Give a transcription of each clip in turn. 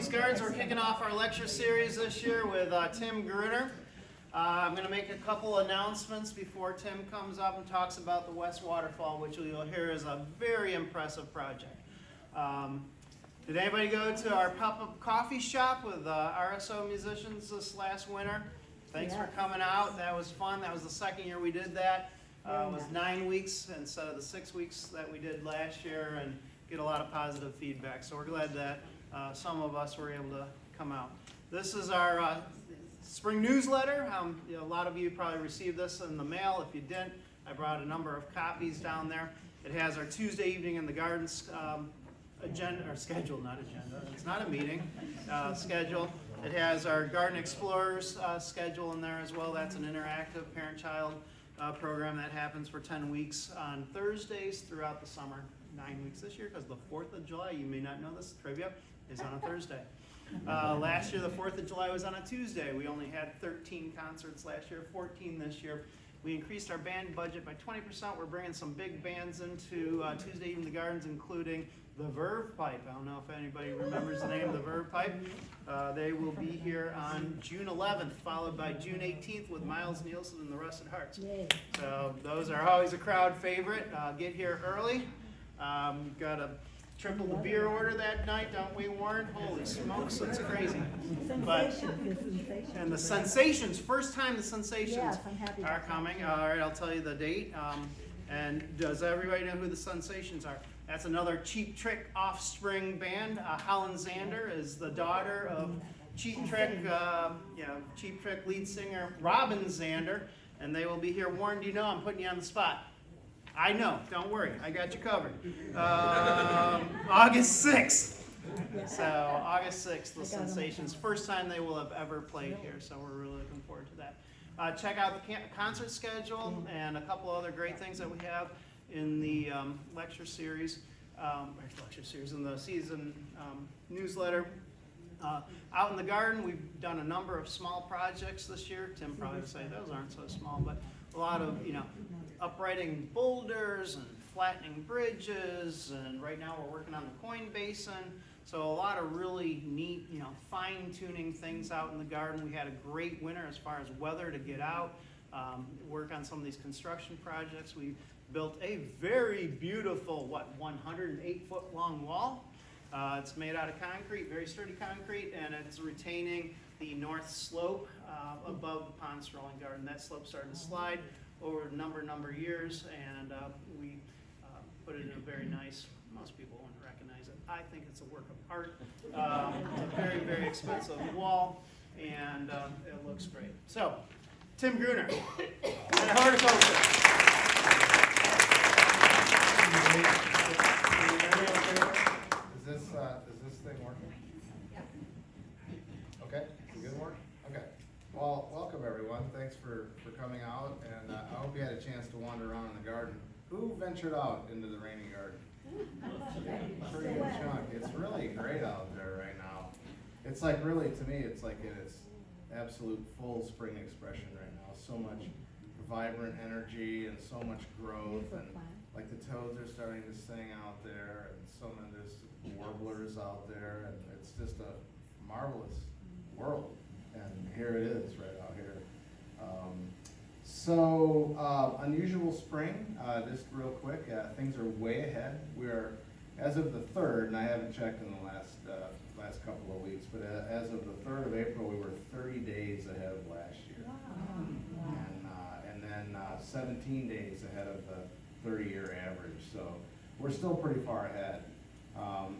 Gardens, we're kicking off our lecture series this year with Tim Gruner. I'm going to make a couple announcements before Tim comes up and talks about the West Waterfall, which you'll hear is a very impressive project. Did anybody go to our pop-up coffee shop with RSO musicians this last winter? Thanks for coming out. That was fun. That was the second year we did that. It was 9 weeks instead of the 6 weeks that we did last year, and get a lot of positive feedback. So we're glad that some of us were able to come out. This is our spring newsletter. A lot of you probably received this in the mail. If you didn't, I brought a number of copies down there. It has our Tuesday evening in the gardens agenda, or schedule, not agenda. It's not a meeting, schedule. It has our Garden Explorers schedule in there as well. That's an interactive parent-child program that happens for 10 weeks on Thursdays throughout the summer. 9 weeks this year, because the 4th of July, you may not know this, trivia, is on a Thursday. Last year, the 4th of July was on a Tuesday. We only had 13 concerts last year, 14 this year. We increased our band budget by 20%. We're bringing some big bands into Tuesday Evening in the Gardens, including the Verve Pipe. I don't know if anybody remembers the name of the Verve Pipe. They will be here on June 11th, followed by June 18th with Miles Nielsen and the Rusted Hearts. So those are always a crowd favorite. Get here early. We've got a triple the beer order that night, don't we, Warren? Holy smokes, it's crazy. And the Sensations, first time the Sensations are coming. All right, I'll tell you the date. And does everybody know who the Sensations are? That's another Cheap Trick offspring band. Holland Zander is the daughter of Cheap Trick, Cheap Trick lead singer Robin Zander, and they will be here. Warren, do you know? I'm putting you on the spot. I know, don't worry, I got you covered. August 6th. So August 6th, the Sensations. First time they will have ever played here, so we're really looking forward to that. Check out the concert schedule and a couple other great things that we have in the lecture series, in the season newsletter. Out in the garden, we've done a number of small projects this year. Tim probably would say those aren't so small, but a lot of, uprighting boulders and flattening bridges, and right now we're working on the coin basin. So a lot of really neat, fine-tuning things out in the garden. We had a great winter as far as weather to get out, work on some of these construction projects. We built a very beautiful, 108-foot long wall. It's made out of concrete, very sturdy concrete, and it's retaining the north slope above the pond strolling garden. That slope started to slide over a number of years, and we put it in a very nice, most people won't recognize it. I think it's a work of art. It's a very, very expensive wall, and it looks great. So, Tim Gruner, and Horticulture. Is this thing working? Yeah. Okay, is it working? Okay. Well, welcome everyone. Thanks for coming out, and I hope you had a chance to wander around in the garden. Who ventured out into the rainy garden? Pretty good chunk. It's really great out there right now. It's like really, to me, it's like in its absolute full spring expression right now. So much vibrant energy and so much growth, and like the toads are starting to sing out there, and there's warblers out there, and it's just a marvelous world. And here it is, right out here. Unusual spring, just real quick, things are way ahead. We're, as of the 3rd, and I haven't checked in the last couple of weeks, but as of the 3rd of April, we were 30 days ahead of last year. Wow. And then 17 days ahead of the 30-year average, so we're still pretty far ahead.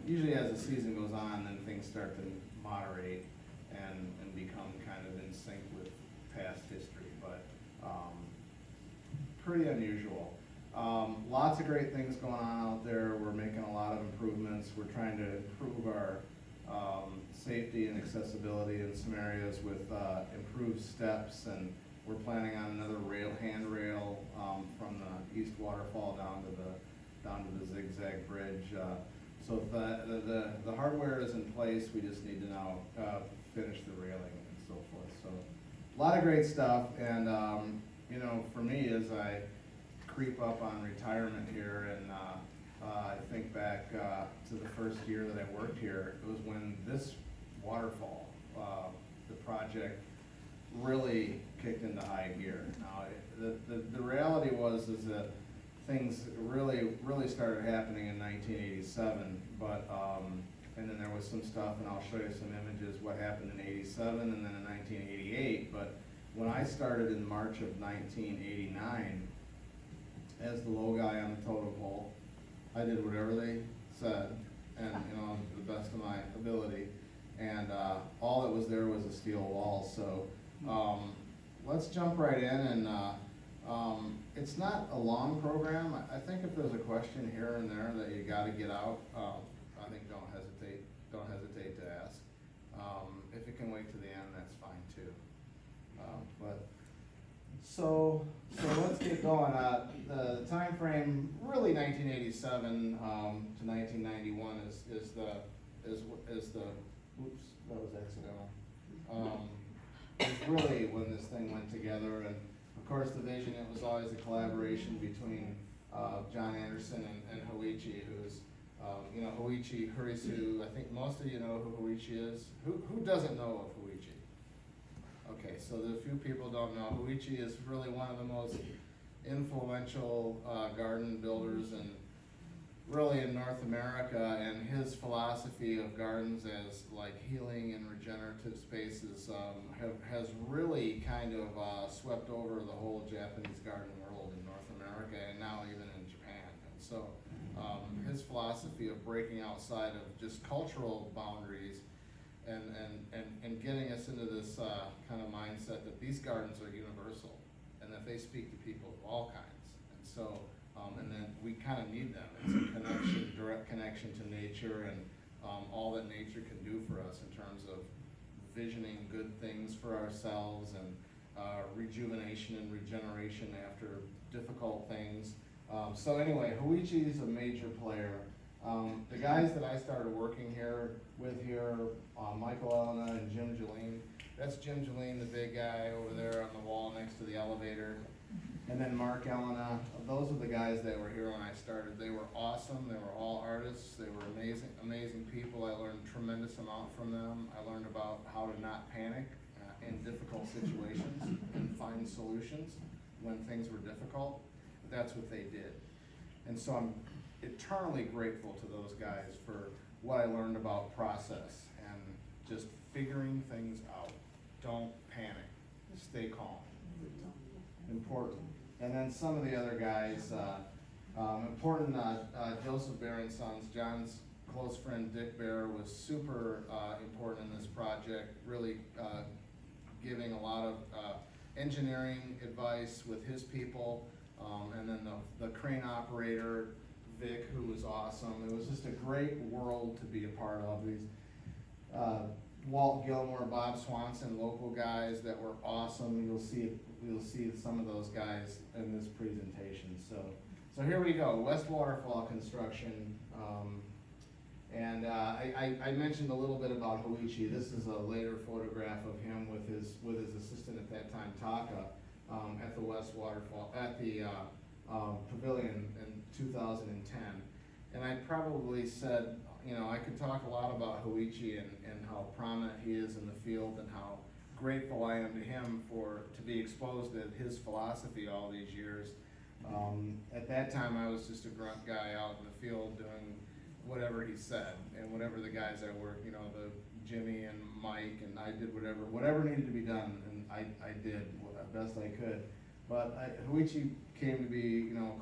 Usually as the season goes on, then things start to moderate and become kind of in sync with past history, but pretty unusual. Lots of great things going on out there. We're making a lot of improvements. We're trying to improve our safety and accessibility in some areas with improved steps, and we're planning on another handrail from the East Waterfall down to the zigzag bridge. So the hardware is in place. We just need to now finish the railing and so forth. So a lot of great stuff, and for me, as I creep up on retirement here, and I think back to the first year that I worked here, it was when this Waterfall, the project really kicked into high gear. Now, the reality is that things really started happening in 1987, but, and then there was some stuff, and I'll show you some images, what happened in 87 and then in 1988, but when I started in March of 1989, as the low guy on the totem pole, I did whatever they said, and, you know, to the best of my ability, and all that was there was a steel wall, so let's jump right in, and it's not a long program. I think if there's a question here and there that you gotta get out, I think don't hesitate to ask. If it can wait to the end, that's fine too. But so let's get going. The time frame, really 1987 to 1991 is the oops, that was accidental. Is really when this thing went together, and of course the vision, it was always a collaboration between John Anderson and Hoichi, who's you know, Hoichi Hurisu. I think most of you know who Hoichi is. Who doesn't know of Hoichi? Okay, so the few people don't know. Hoichi is really one of the most influential garden builders and really in North America, and his philosophy of gardens as like healing and regenerative spaces has really kind of swept over the whole Japanese garden world in North America, and now even in Japan. And so his philosophy of breaking outside of just cultural boundaries and getting us into this kind of mindset that these gardens are universal and that they speak to people of all kinds. And so and then we kind of need them. It's a connection, direct connection to nature, and all that nature can do for us in terms of visioning good things for ourselves, and rejuvenation and regeneration after difficult things. So anyway, Hoichi is a major player. The guys that I started working with here, Michael Elena and Jim Jeline. That's Jim Jeline, the big guy over there on the wall next to the elevator. And then Mark Elena. Those are the guys that were here when I started. They were awesome. They were all artists. They were amazing people. I learned a tremendous amount from them. I learned about how to not panic in difficult situations and find solutions when things were difficult. That's what they did. And so I'm eternally grateful to those guys for what I learned about process and just figuring things out. Don't panic. Stay calm. Important. And then some of the other guys, important, Joseph Bear and Sons, John's close friend Dick Bear was super important in this project, really giving a lot of engineering advice with his people, and then the crane operator, Vic, who was awesome. It was just a great world to be a part of. These Walt Gilmore, Bob Swanson, local guys that were awesome. You'll see some of those guys in this presentation. So here we go, West Waterfall construction. And I mentioned a little bit about Hoichi. This is a later photograph of him with his assistant at that time, Taka, at the West Waterfall, at the pavilion in 2010. And I probably said, you know, I could talk a lot about Hoichi and how prominent he is in the field, and how grateful I am to him to be exposed to his philosophy all these years. At that time, I was just a grunt guy out in the field doing whatever he said, and whatever the guys I worked, you know, the Jimmy and Mike, and I did whatever needed to be done, and I did the best I could. But Hoichi came to be, you know,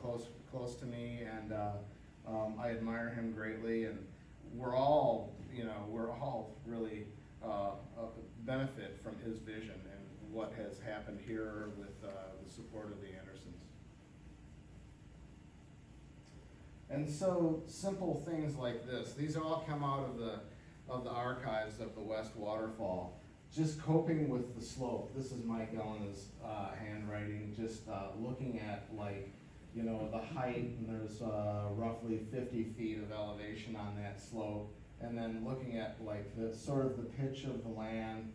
close to me, and I admire him greatly, and we're all really benefit from his vision and what has happened here with the support of the Andersons. And so simple things like this, these all come out of the archives of the West Waterfall. Just coping with the slope. This is Mike Elena's handwriting, just looking at, like, you know, the height, and there's roughly 50 feet of elevation on that slope, and then looking at, like, the sort of the pitch of the land.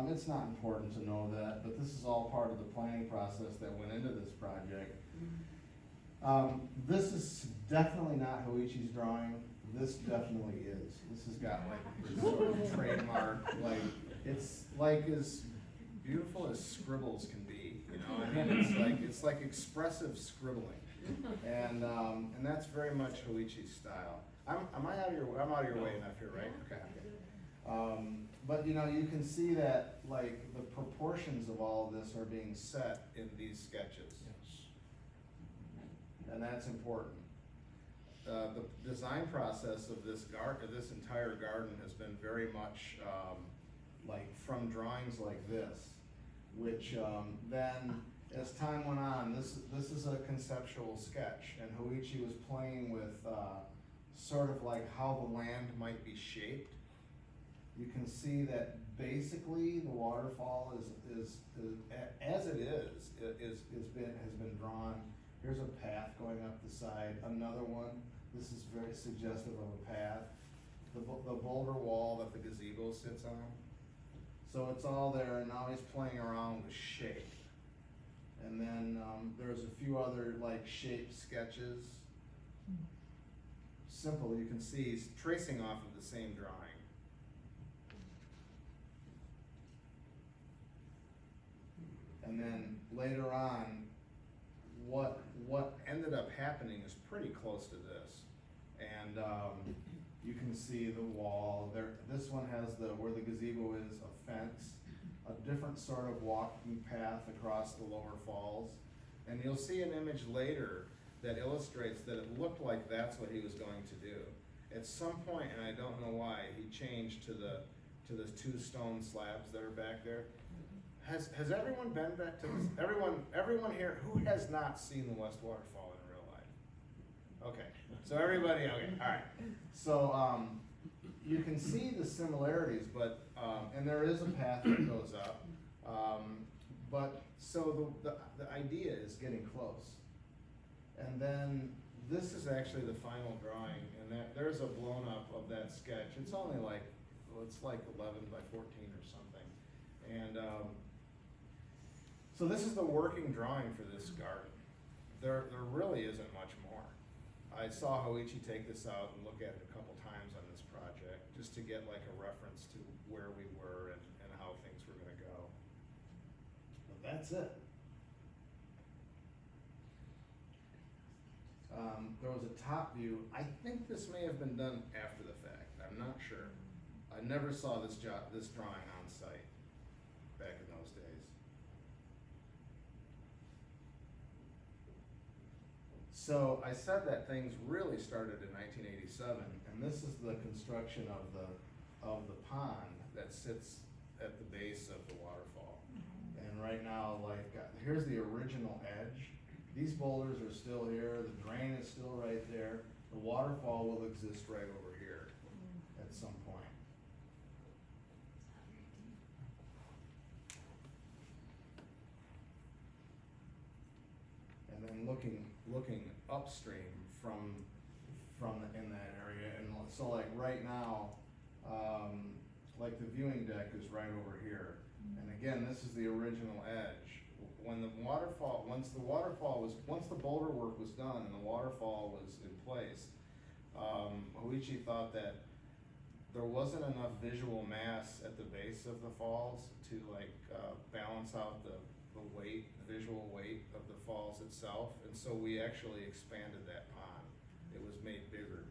It's not important to know that, but this is all part of the planning process that went into this project. This is definitely not Hoichi's drawing. this definitely is. This has got like this sort of trademark, like, it's like as beautiful as scribbles can be, you know? I mean, it's like expressive scribbling. And that's very much Hoichi's style. I'm out of your way enough here, right? Okay. But you know, you can see that like the proportions of all of this are being set in these sketches. And that's important. The design process of this entire garden has been very much like from drawings like this, which then as time went on, this is a conceptual sketch, and Hoichi was playing with sort of like how the land might be shaped. You can see that basically the waterfall is as it has been drawn. Here's a path going up the side, another one. This is very suggestive of a path. The boulder wall that the gazebo sits on. So it's all there, and now he's playing around with shape. And then there's a few other like shape sketches. Simple, you can see he's tracing off of the same drawing. And then later on, what ended up happening is pretty close to this. And you can see the wall there. This one has where the gazebo is, a fence, a different sort of walking path across the lower falls. And you'll see an image later that illustrates that it looked like that's what he was going to do. At some point, and I don't know why, he changed to the two stone slabs that are back there. Has everyone been back to this? Everyone here, who has not seen the West Waterfall in real life? Okay, so everybody, okay, all right. So you can see the similarities, but and there is a path that goes up. But so the idea is getting close. And then this is actually the final drawing, and there's a blown up of that sketch. It's only like, well, it's like 11 by 14 or something. And so this is the working drawing for this garden. There really isn't much more. I saw Hoichi take this out and look at it a couple times on this project, just to get like a reference to where we were and how things were gonna go. But that's it. There was a top view. I think this may have been done after the fact. I'm not sure. I never saw this drawing on site back in those days. So I said that things really started in 1987, and this is the construction of the pond that sits at the base of the waterfall. And right now, like, here's the original edge. These boulders are still here, the drain is still right there. The waterfall will exist right over here at some point. And then looking upstream from in that area, and so like right now, like the viewing deck is right over here. And again, this is the original edge. When once the boulder work was done and the waterfall was in place, Hoichi thought that there wasn't enough visual mass at the base of the falls to like balance out the visual weight of the falls itself, and so we actually expanded that pond. It was made bigger.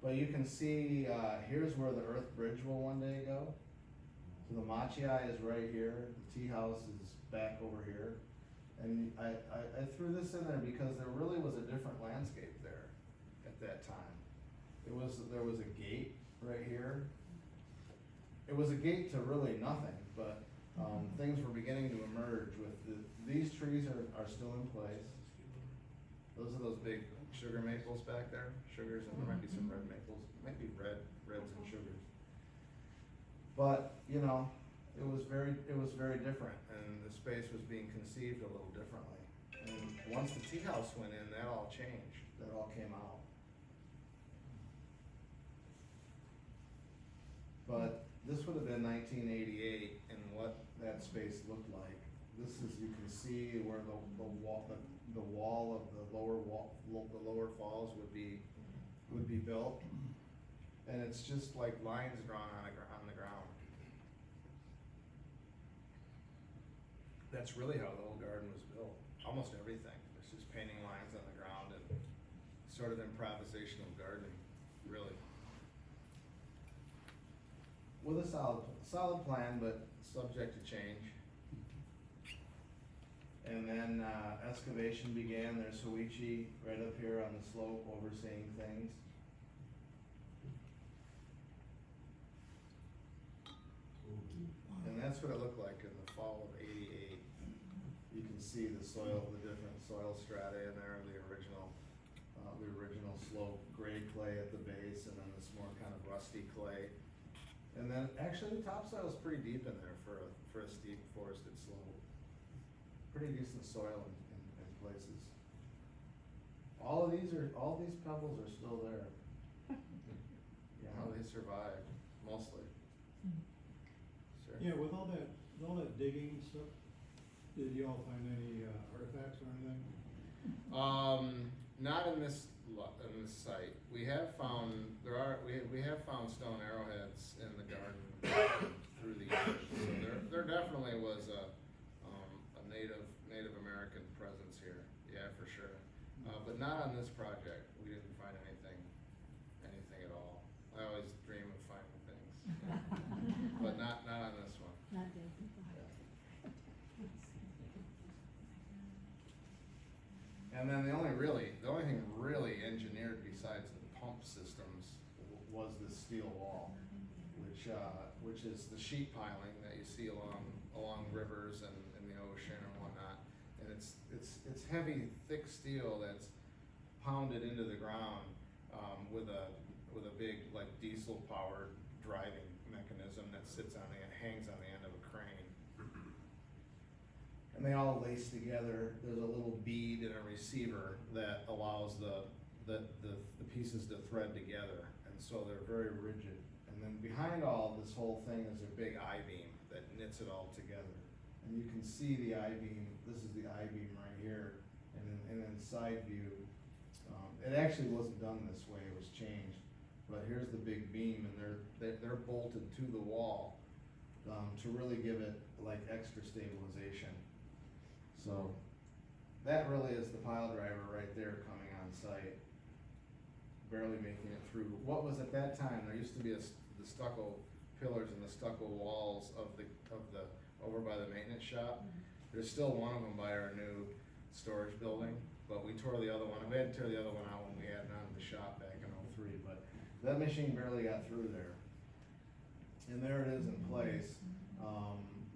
But you can see, here's where the earth bridge will one day go. So the machi is right here, the tea house is back over here. And I threw this in there because there really was a different landscape there at that time. There was a gate right here. It was a gate to really nothing, but things were beginning to emerge with these trees are still in place. Those are those big sugar maples back there, sugars, and there might be some red maples, might be reds and sugars. But, you know, it was very different, and the space was being conceived a little differently. And once the tea house went in, that all changed, that all came out. But this would have been 1988, and what that space looked like. This is, you can see where the wall of the lower falls would be would be built. And it's just like lines drawn on the ground. That's really how the whole garden was built. Almost everything. It's just painting lines on the ground and sort of improvisational gardening, really. With a solid plan, but subject to change. And then excavation began. There's Huichi right up here on the slope overseeing things. And that's what it looked like in the fall of '88. You can see the soil, the different soil strata in there, the original slope, gray clay at the base, and then this more kind of rusty clay. And then actually the topsoil is pretty deep in there for a steep forested slope. Pretty decent soil in places. All these pebbles are still there. You know, they survived, mostly. Sure. Yeah, with all that digging and stuff, did y'all find any artifacts or anything? Not in this site. We have found stone arrowheads in the garden through the years. So there definitely was a Native American presence here. Yeah, for sure. But not on this project. We didn't find anything at all. I always dream of finding things, but not on this one. Not dead people. And then the only thing really engineered besides the pump systems was the steel wall, which is the sheet piling that you see along rivers and in the ocean and whatnot. And it's heavy, thick steel that's pounded into the ground with a big like diesel powered driving mechanism that hangs on the end of a crane. And they all lace together. There's a little bead and a receiver that allows the pieces to thread together, and so they're very rigid. And then behind all this whole thing is a big I-beam that knits it all together. And you can see the I-beam. This is the I-beam right here, and then side view. It actually wasn't done this way. It was changed. But here's the big beam, and they're bolted to the wall to really give it like extra stabilization. So that really is the pile driver right there coming on site, barely making it through. What was at that time, there used to be the stucco pillars and the stucco walls of the over by the maintenance shop. There's still one of them by our new storage building, but we tore the other one. We had to tear the other one out when we had it on the shop back in '03, but that machine barely got through there. And there it is in place,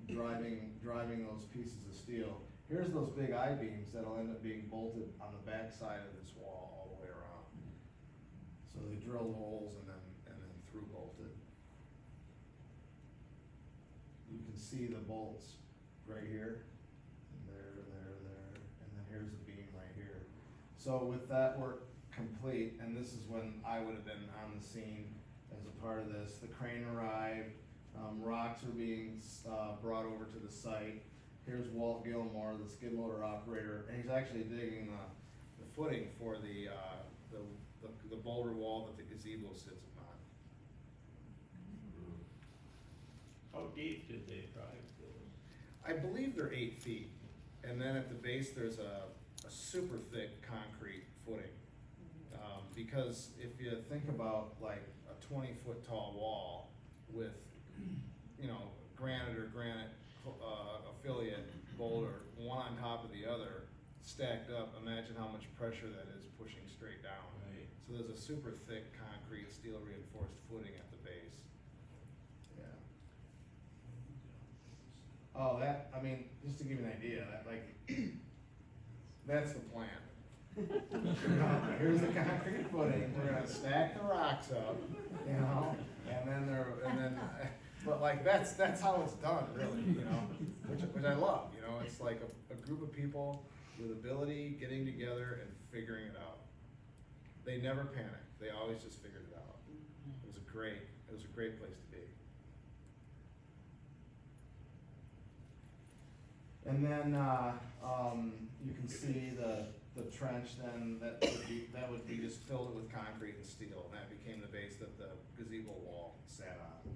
driving those pieces of steel. Here's those big I-beams that'll end up being bolted on the back side of this wall all the way around. So they drilled holes and then through bolted. You can see the bolts right here, and there, and then here's the beam right here. So with that work complete, and this is when I would have been on the scene as a part of this, the crane arrived, rocks are being brought over to the site. Here's Walt Gilmore, the skid loader operator, and he's actually digging the footing for the boulder wall that the gazebo sits upon. How deep did they drive those? I believe they're 8 feet, and then at the base there's a super thick concrete footing. Because if you think about like a 20-foot tall wall with, granite or granite affiliate boulder, one on top of the other, stacked up, imagine how much pressure that is pushing straight down. Right. So there's a super thick concrete steel reinforced footing at the base. Yeah. Oh, just to give you an idea, that's the plan. Here's the concrete footing, we're gonna stack the rocks up, but that's how it's done, really, which I love, it's like a group of people with ability getting together and figuring it out. They never panicked, they always just figured it out. It was a great place to be. And then, you can see the trench then, that would be just filled with concrete and steel, and that became the base that the gazebo wall sat on.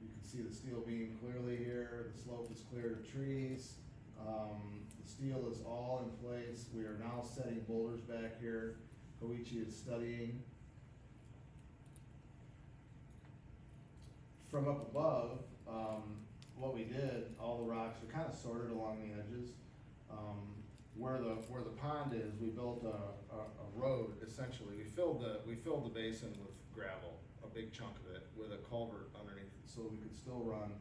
You can see the steel beam clearly here, the slope is clear to trees. The steel is all in place. We are now setting boulders back here. Koichi is studying. From up above, what we did, all the rocks are kind of sorted along the edges. Where the pond is, we built a road essentially. We filled the basin with gravel, a big chunk of it, with a culvert underneath it, so we could still run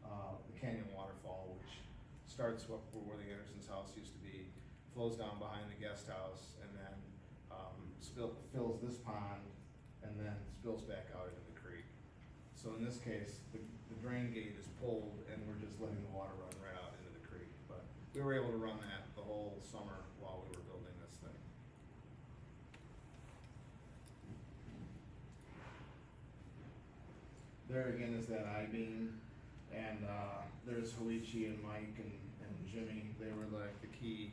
the canyon waterfall, which starts where the Anderson's house used to be, flows down behind the guest house, and then fills this pond, and then spills back out into the creek. So in this case, the drain gate is pulled, and we're just letting the water run right out into the creek. But we were able to run that the whole summer while we were building this thing. There again is that I-beam, and there's Hoichi and Mike and Jimmy. They were like the key.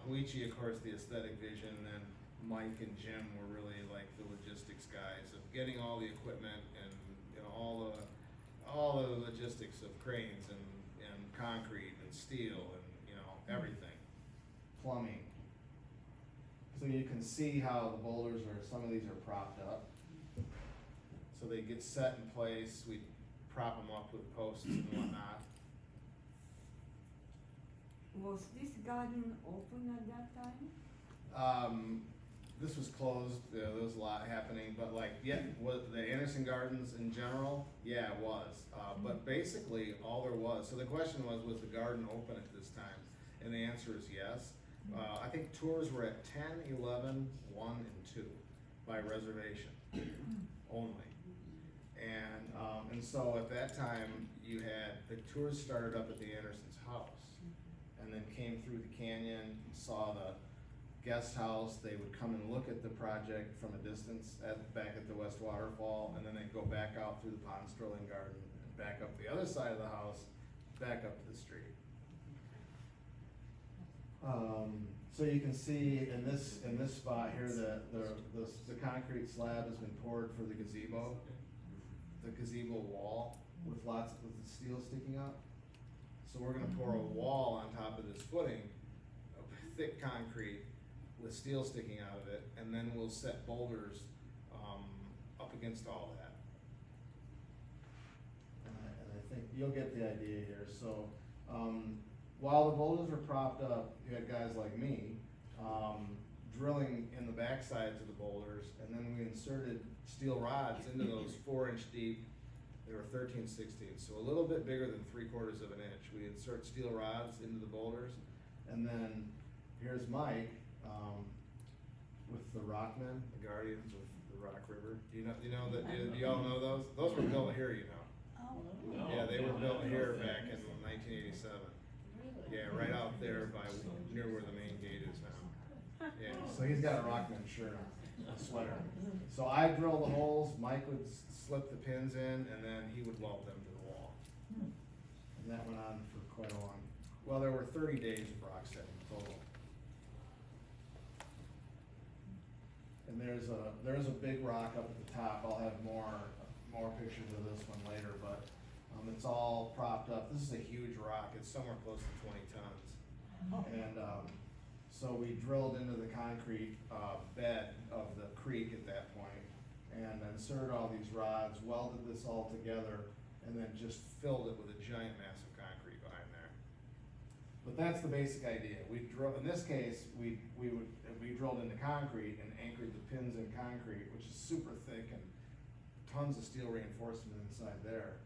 Hoichi, of course, the aesthetic vision, and then Mike and Jim were really like the logistics guys of getting all the equipment and, you know, all the logistics of cranes and concrete and steel and, you know, everything. Plumbing. So you can see how the boulders some of these are propped up. So they get set in place. We prop them up with posts and whatnot. Was this garden open at that time? This was closed, there was a lot happening, but like, yeah, what, the Anderson Gardens in general, yeah, it was. But basically, all there was, so the question was the garden open at this time? And the answer is yes. I think tours were at 10, 11, 1, and 2 by reservation only. And so at that time, you had, the tours started up at the Anderson's house, and then came through the canyon, saw the guest house. They would come and look at the project from a distance back at the West Waterfall, and then they'd go back out through the pond strolling garden, and back up the other side of the house, back up to the street. So you can see in this spot here that the concrete slab has been poured for the gazebo wall with the steel sticking up. So we're gonna pour a wall on top of this footing of thick concrete with steel sticking out of it, and then we'll set boulders up against all that. And I think you'll get the idea here. So while the boulders were propped up, you had guys like me drilling in the back sides of the boulders, and then we inserted steel rods into those 4-inch deep. They were 13/16, so a little bit bigger than 3/4 of an inch. We insert steel rods into the boulders, and then here's Mike with the Rockmen, the Guardians of the Rock River. Do you all know those? Those were built here, you know. Oh. No. Yeah, they were built here back in 1987. Yeah, right out there by near where the main gate is now. Yeah, so he's got a Rockman shirt on, a sweater. So I drill the holes, Mike would slip the pins in, and then he would weld them to the wall. And that went on for quite a long, well, there were 30 days of rock setting total. And there's a big rock up at the top. I'll have more pictures of this one later, but it's all propped up. This is a huge rock. It's somewhere close to 20 tons. And so we drilled into the concrete bed of the creek at that point, and inserted all these rods, welded this all together, and then just filled it with a giant mass of concrete behind there. But that's the basic idea. We drilled, in this case, we drilled into concrete and anchored the pins in concrete, which is super thick and tons of steel reinforcement inside there.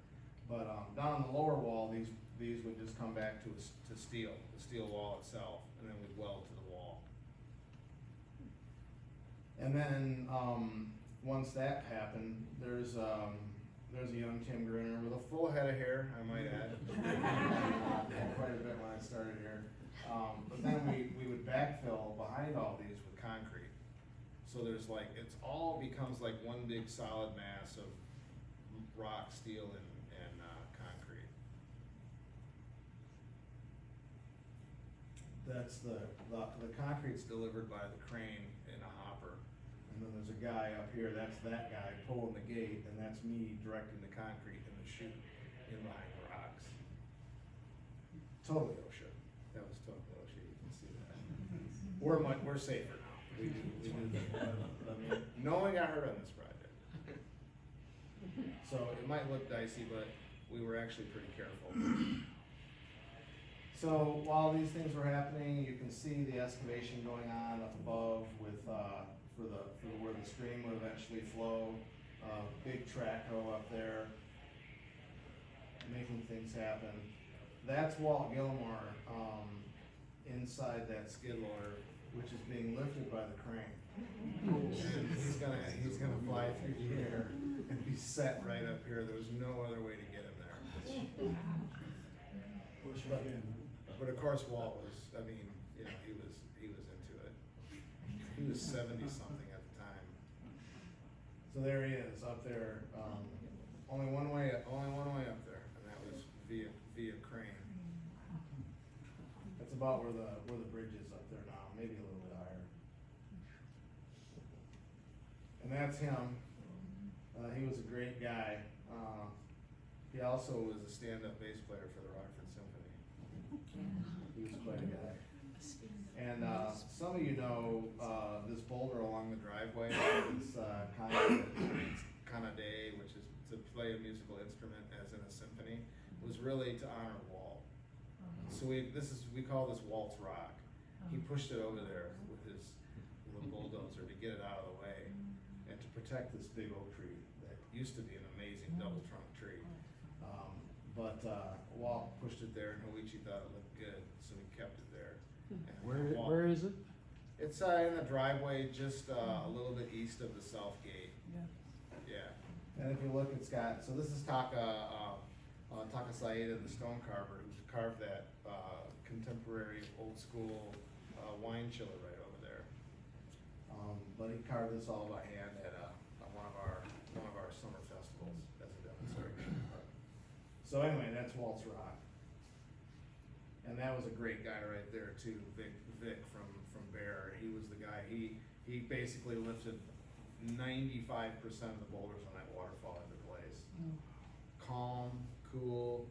But down the lower wall, these would just come back to steel, the steel wall itself, and then we'd weld to the wall. And then once that happened, there's a young Tim Gruner with a full head of hair, I might add. Quite a bit when I started here. But then we would backfill behind all these with concrete. So there's like, it's all becomes like one big solid mass of rock, steel, and concrete. that's the concrete's delivered by the crane in a hopper. And then there's a guy up here, that's that guy pulling the gate, and that's me directing the concrete in the chute in behind the rocks. Totally OSHA. That was totally OSHA, you can see that. We're safer now. We do that. I mean, no one got hurt on this project. So it might look dicey, but we were actually pretty careful. So while these things were happening, you can see the excavation going on up above with, for where the stream would eventually flow. Big track hoe up there, making things happen. That's Walt Gilmore, inside that skid loader, which is being lifted by the crane. And he's gonna fly through the air and be set right up here. There's no other way to get him there. Push again. But of course Walt was, I mean, you know, he was into it. He was 70 something at the time. So there he is up there, only one way up there, and that was via crane. That's about where the bridge is up there now, maybe a little bit higher. And that's him. He was a great guy. He also was a stand-up bass player for the Rockford Symphony. He was quite a guy. And some of you know this boulder along the driveway is Day, which is to play a musical instrument as in a symphony, was really to honor Walt. So we call this Walt's Rock. He pushed it over there with his little bulldozer to get it out of the way and to protect this big oak tree that used to be an amazing double trunk tree. But Walt pushed it there, and Hoichi thought it looked good, so he kept it there. And Where is it? It's in the driveway just a little bit east of the south gate. Yeah. And if you look, it's got, so this is Taka Saida, the stone carver, who carved that contemporary old school wine chiller right over there. But he carved this all by hand at one of our summer festivals as a demonstration. So anyway, that's Walt's Rock. And that was a great guy right there too, Vic from Bear. He was the guy, he basically lifted 95% of the boulders on that waterfall into place. Calm, cool,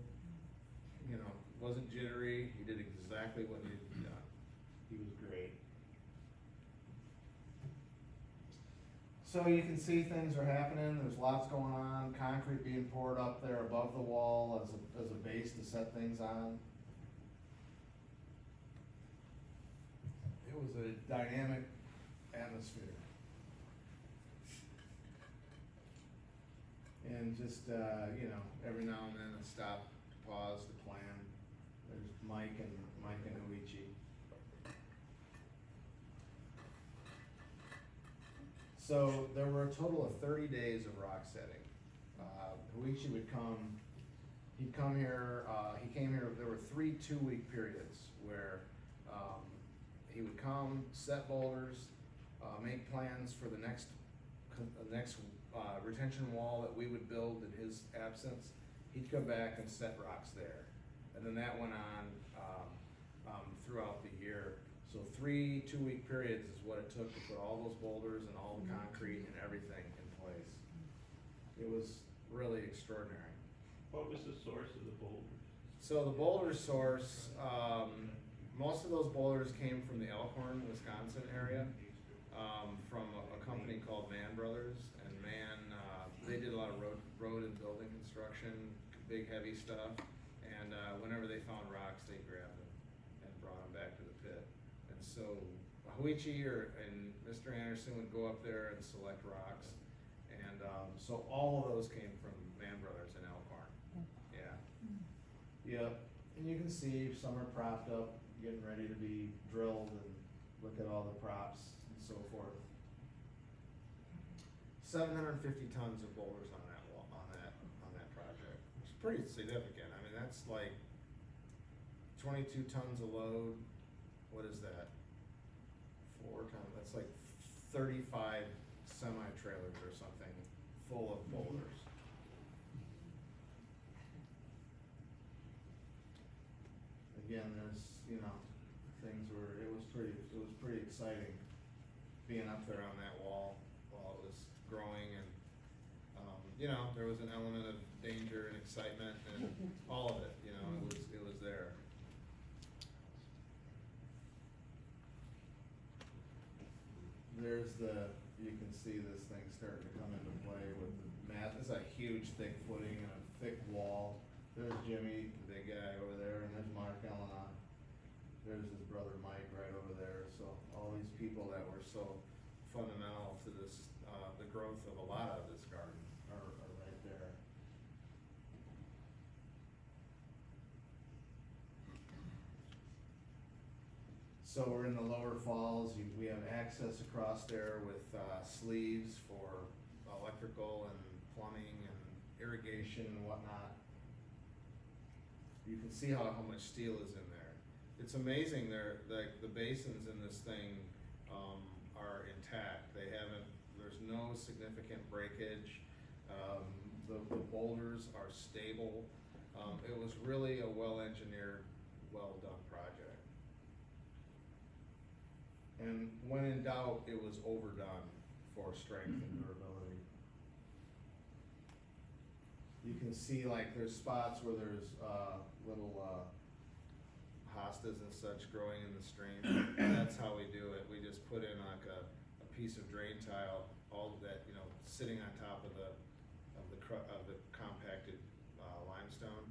you know, wasn't jittery. He did exactly what needed to be done. He was great. So you can see things are happening. There's lots going on. Concrete being poured up there above the wall as a base to set things on. It was a dynamic atmosphere. And just, you know, every now and then a stop, pause, to plan. There's Mike and Hoichi. So there were a total of 30 days of rock setting. Hoichi would come, he'd come here, he came here, there were 3 2-week periods where he would come, set boulders, make plans for the next retention wall that we would build in his absence. He'd come back and set rocks there. And then that went on throughout the year. So 3 2-week periods is what it took to put all those boulders and all the concrete and everything in place. It was really extraordinary. What was the source of the boulders? So the boulder source, most of those boulders came from the Elkhorn, Wisconsin area, from a company called Mann Brothers. And Mann, they did a lot of road and building construction, big heavy stuff. And whenever they found rocks, they grabbed them and brought them back to the pit. And so Hoichi and Mr. Anderson would go up there and select rocks. And so all of those came from Mann Brothers in Elkhorn. Yeah. Yep. And you can see some are propped up, getting ready to be drilled, and look at all the props and so forth. 750 tons of boulders on that project, which is pretty significant. I mean, that's like 22 tons of load. What is that? 4 tons. That's like 35 semi-trailers or something full of boulders. Again, there's, you know, it was pretty exciting being up there on that wall while it was growing, and, there was an element of danger and excitement and all of it, it was there. You can see this thing starting to come into play with the mat. It's a huge thick footing and a thick wall. There's Jimmy, the big guy over there, and there's Mark Elena. There's his brother Mike right over there. So all these people that were so fundamental to this, the growth of a lot of this garden are right there. So we're in the lower falls. We have access across there with sleeves for electrical and plumbing and irrigation and whatnot. You can see how much steel is in there. It's amazing. The basins in this thing are intact. There's no significant breakage. The boulders are stable. It was really a well-engineered, well-done project. And when in doubt, it was overdone for strength and durability. You can see there's spots where there's little hostas and such growing in the stream. That's how we do it. We just put in a piece of drain tile, all of that, sitting on top of the compacted limestone,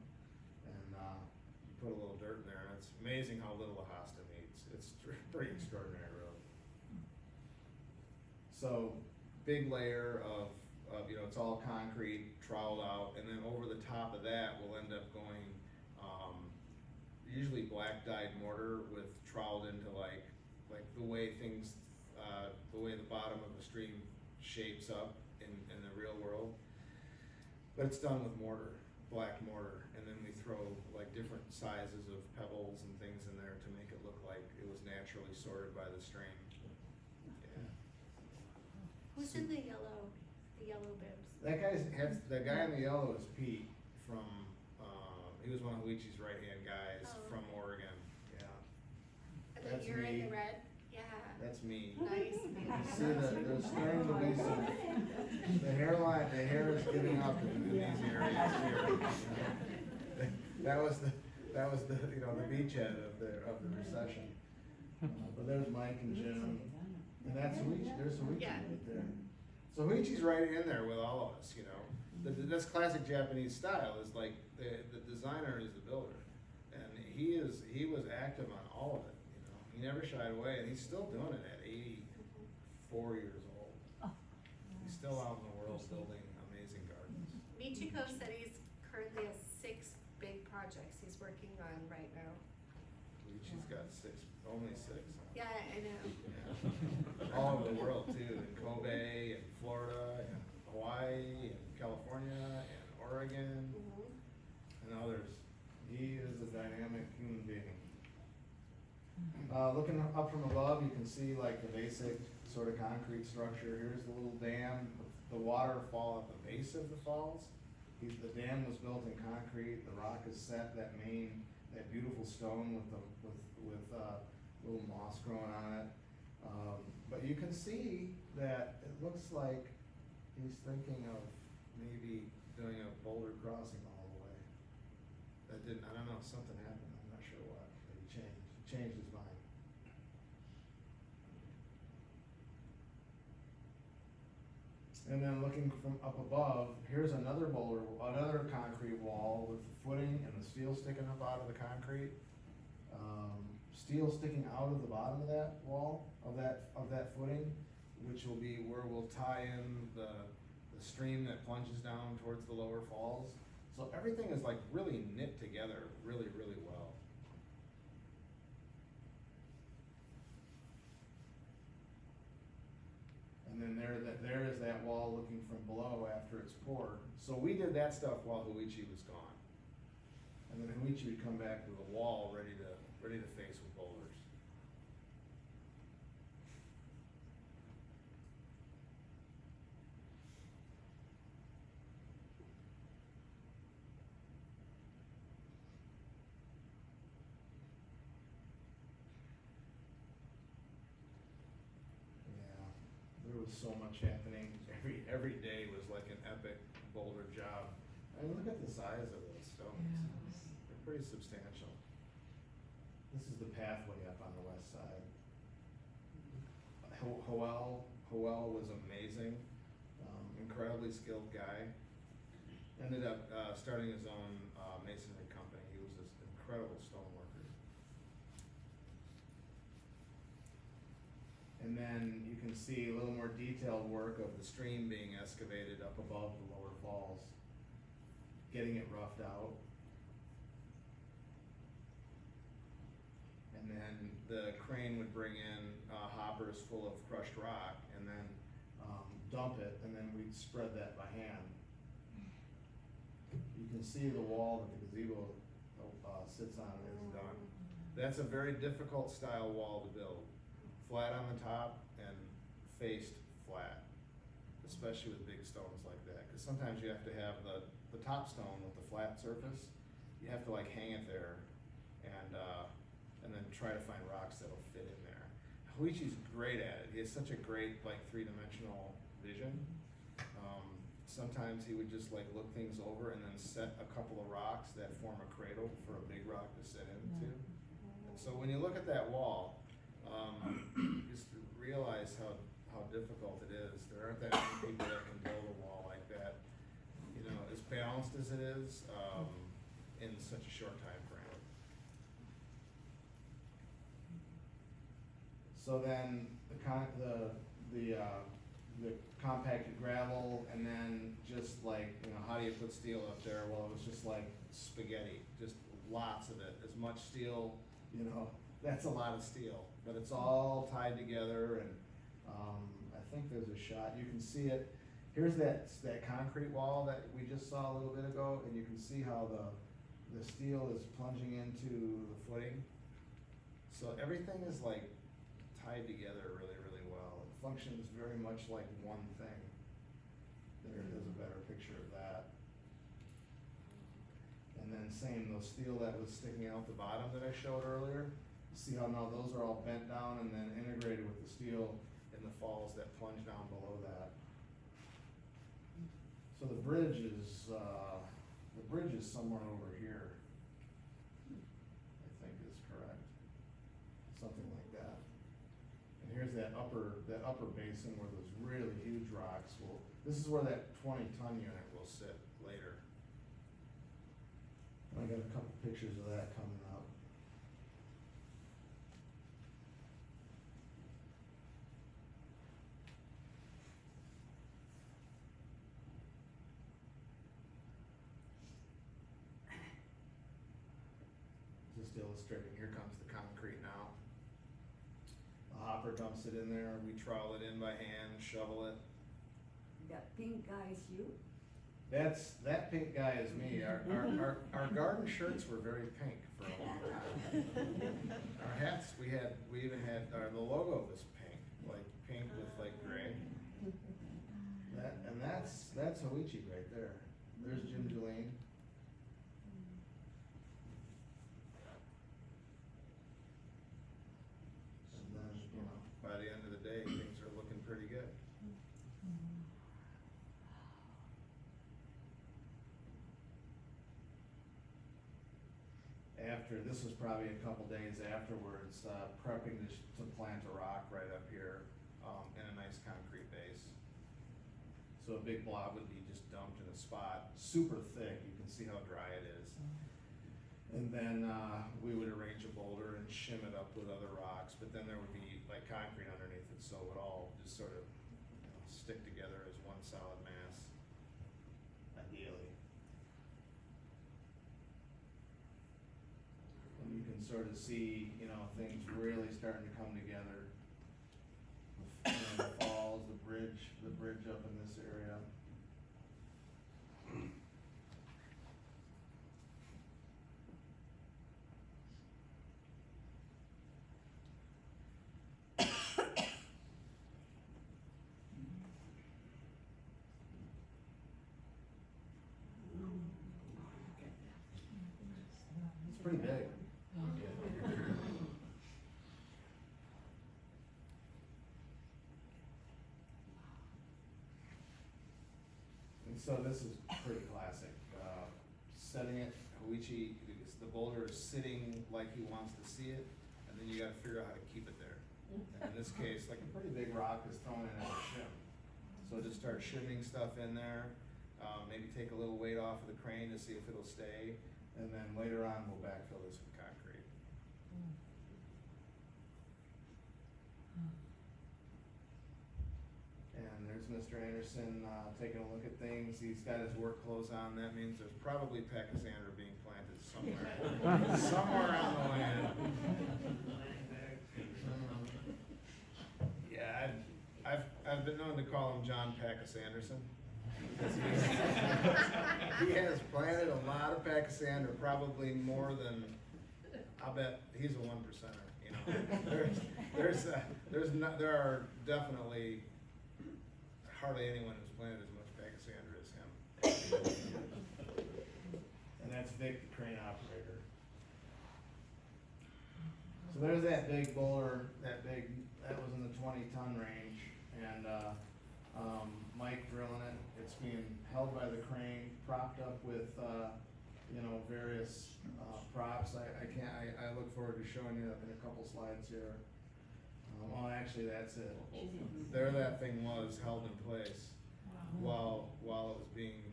and you put a little dirt in there, and it's amazing how little a hosta needs. It's pretty extraordinary, really. So big layer of it's all concrete, troweled out, and then over the top of that, we'll end up going usually black dyed mortar with troweled into like the way things, the way the bottom of the stream shapes up in the real world. But it's done with mortar, black mortar, and then we throw different sizes of pebbles and things in there to make it look like it was naturally sorted by the stream. Yeah. Who's in the yellow bibs? The guy in the yellow is Pete from, he was one of Huichi's right-hand guys from Oregon, yeah. And then That's you're in me. the red? Yeah. That's me. Nice. You see there's starting to be some, the hair is getting up in these areas here. That was the the beachhead of the recession. But there's Mike and Jim, and that's Huichi, there's Huichi right there. So Huichi's right in there with all of us, This classic Japanese style is the designer is the builder, and he was active on all of it. He never shied away, and he's still doing it at 84 years old. He's still out in the world building amazing gardens. Michiko said he's currently has 6 big projects he's working on right now. Huichi's got only six. Yeah, I know. Yeah. All over the world too, in Kobe, and Florida, and Hawaii, and California, and Oregon, and others. He is a dynamic human being. Looking up from above, you can see the basic sort of concrete structure. Here's the little dam. The water fall at the base of the falls. The dam was built in concrete. The rock is set. That beautiful stone with little moss growing on it. But you can see that it looks like he's thinking of maybe doing a boulder crossing all the way. That didn't. I don't know. Something happened. I'm not sure what. But he changed his mind. And then looking from up above, here's another concrete wall with the footing and the steel sticking up out of the concrete. Steel sticking out of the bottom of that wall, of that footing, which will be where we'll tie in the stream that plunges down towards the lower falls. So everything is really knit together really, really well. And then there is that wall looking from below after it's poured. So we did that stuff while Huichi was gone. And then Huichi would come back with a wall ready to face with boulders. was so much happening. Every day was like an epic boulder job. I mean, look at the size of those stones. They're pretty substantial. This is the pathway up on the west side. Hoel was amazing, incredibly skilled guy. Ended up starting his own masonry company. He was this incredible stone worker. And then you can see a little more detailed work of the stream being excavated up above the lower falls, getting it roughed out. And then the crane would bring in hoppers full of crushed rock and then dump it, and then we'd spread that by hand. You can see the wall that the gazebo sits on is done. That's a very difficult style wall to build. Flat on the top and faced flat, especially with big stones like that. Because sometimes you have to have the top stone with the flat surface. You have to like hang it there and then try to find rocks that'll fit in there. Huichi's great at it. He has such a great like three-dimensional vision. Sometimes he would just like look things over and then set a couple of rocks that form a cradle for a big rock to sit into. And so when you look at that wall, just realize how difficult it is. There aren't that many people that can build a wall like that, you know, as balanced as it is, in such a short time frame. So then the compacted gravel, and then just like, you know, how do you put steel up there? Well, it was just like spaghetti, just lots of it. As much steel, you know, that's a lot of steel, but it's all tied together. And I think there's a shot, you can see it. Here's that concrete wall that we just saw a little bit ago, and you can see how the steel is plunging into the footing. So everything is like tied together really, really well. It functions very much like one thing. There's a better picture of that. And then same, those steel that was sticking out the bottom that I showed earlier. See how now those are all bent down and then integrated with the steel in the falls that plunge down below that. So the bridge is somewhere over here, I think is correct. Something like that. And here's that upper basin where those really huge rocks will, this is where that 20-ton unit will sit later. I got a couple pictures of that coming up. Just illustrating, here comes the concrete now. The hopper dumps it in there, we trowel it in by hand, shovel it. That pink guy is you? That pink guy is me. Our garden shirts were very pink for a long time. Our hats, we even had, the logo was pink with like gray. That's Hoichi right there. There's Jim Julene. And then, you know, by the end of the day, things are looking pretty good. This was probably a couple days afterwards, prepping to plant a rock right up here in a nice concrete base. So a big blob would be just dumped in a spot, super thick, you can see how dry it is. And then we would arrange a boulder and shim it up with other rocks, but then there would be like concrete underneath it, so it would all just sort of, you know, stick together as one solid mass, ideally. And you can sort of see, you know, things really starting to come together. You know, the falls, the bridge up in this area. It's pretty big. So this is pretty classic. Setting it, Koichi, the boulder is sitting like he wants to see it, and then you gotta figure out how to keep it there. And in this case, like a pretty big rock is thrown in as a shim. So just start shimming stuff in there, maybe take a little weight off of the crane to see if it'll stay, and then later on we'll backfill this with concrete. And there's Mr. Anderson taking a look at things. He's got his work clothes on. That means there's probably pachysandra being planted somewhere, somewhere on the land. Yeah, I've been known to call him John Pachys-Anderson. He has planted a lot of pachysandra, probably more than, I'll bet he's a 1%er, you know. There are definitely hardly anyone who's planted as much pachysandra as him. And that's Vic, the crane operator. So there's that big boulder, that was in the 20-ton range, and Mike drilling it. It's being held by the crane, propped up with various props. I look forward to showing you in a couple slides here. Oh, actually, that's it. There, that thing was held in place while it was being,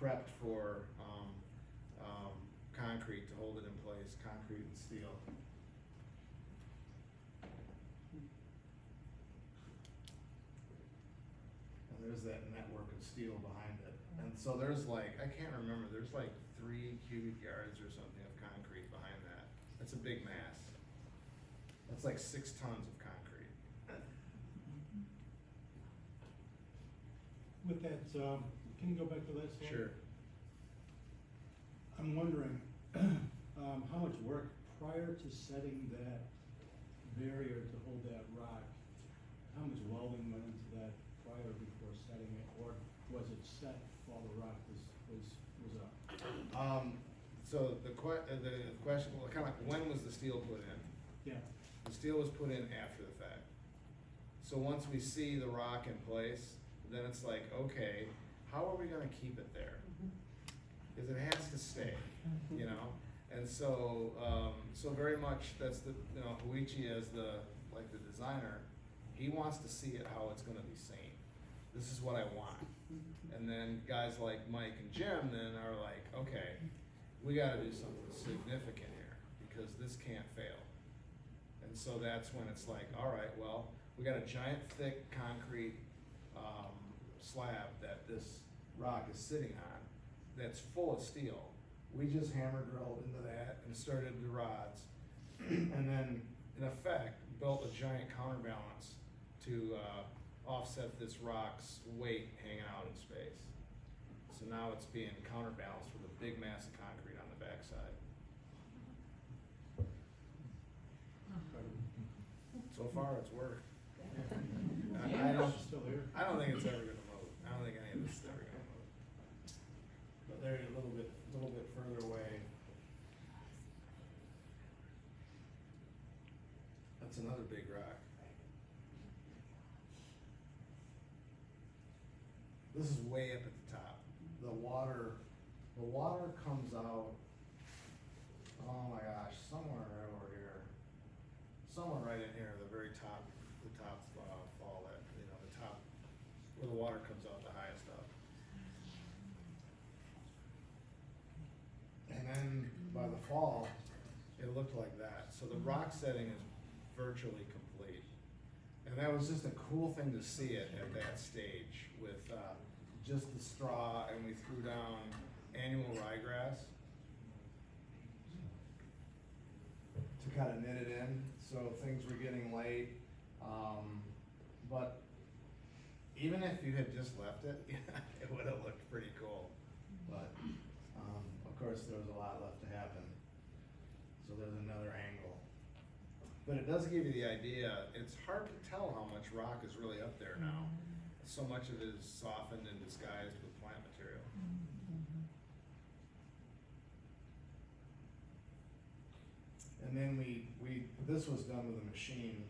prepped for concrete to hold it in place, concrete and steel. And there's that network of steel behind it. And so there's I can't remember, there's 3 cubic yards or something of concrete behind that. That's a big mass. That's 6 tons of concrete. With that, can you go back to that slide? Sure. I'm wondering, how much work prior to setting that barrier to hold that rock, how much welding went into that prior before setting it, or was it set while the rock was up? So the question, well, kind of when was the steel put in? Yeah. The steel was put in after the fact. So once we see the rock in place, then it's okay, how are we gonna keep it there? Because it has to stay, And so, so very much that's the, Huichi as the designer, he wants to see it how it's gonna be seen. This is what I want. And then guys like Mike and Jim then are okay, we gotta do something significant here because this can't fail. And so that's when it's all right, well, we got a giant thick concrete slab that this rock is sitting on that's full of steel. We just hammer drilled into that and started the rods and then in effect built a giant counterbalance to offset this rock's weight hanging out in space. So now it's being counterbalanced with a big mass of concrete on the backside. So far, it's worked. I don't think it's ever gonna move. I don't think any of this is ever gonna move. But they're a little bit further away. That's another big rock. This is way up at the top. The water comes out, oh my gosh, somewhere right over here. Somewhere right in here, the very top, fall, that, the top, where the water comes out the highest up. And then by the fall, it looked like that. So the rock setting is virtually complete. And that was just a cool thing to see it at that stage with just the straw, and we threw down annual ryegrass to kind of knit it in. So things were getting late. But even if you had just left it, it would have looked pretty cool. But of course, there was a lot left to happen. So there's another angle. But it does give you the idea. It's hard to tell how much rock is really up there now. So much of it is softened and disguised with plant material. And then this was done with a machine.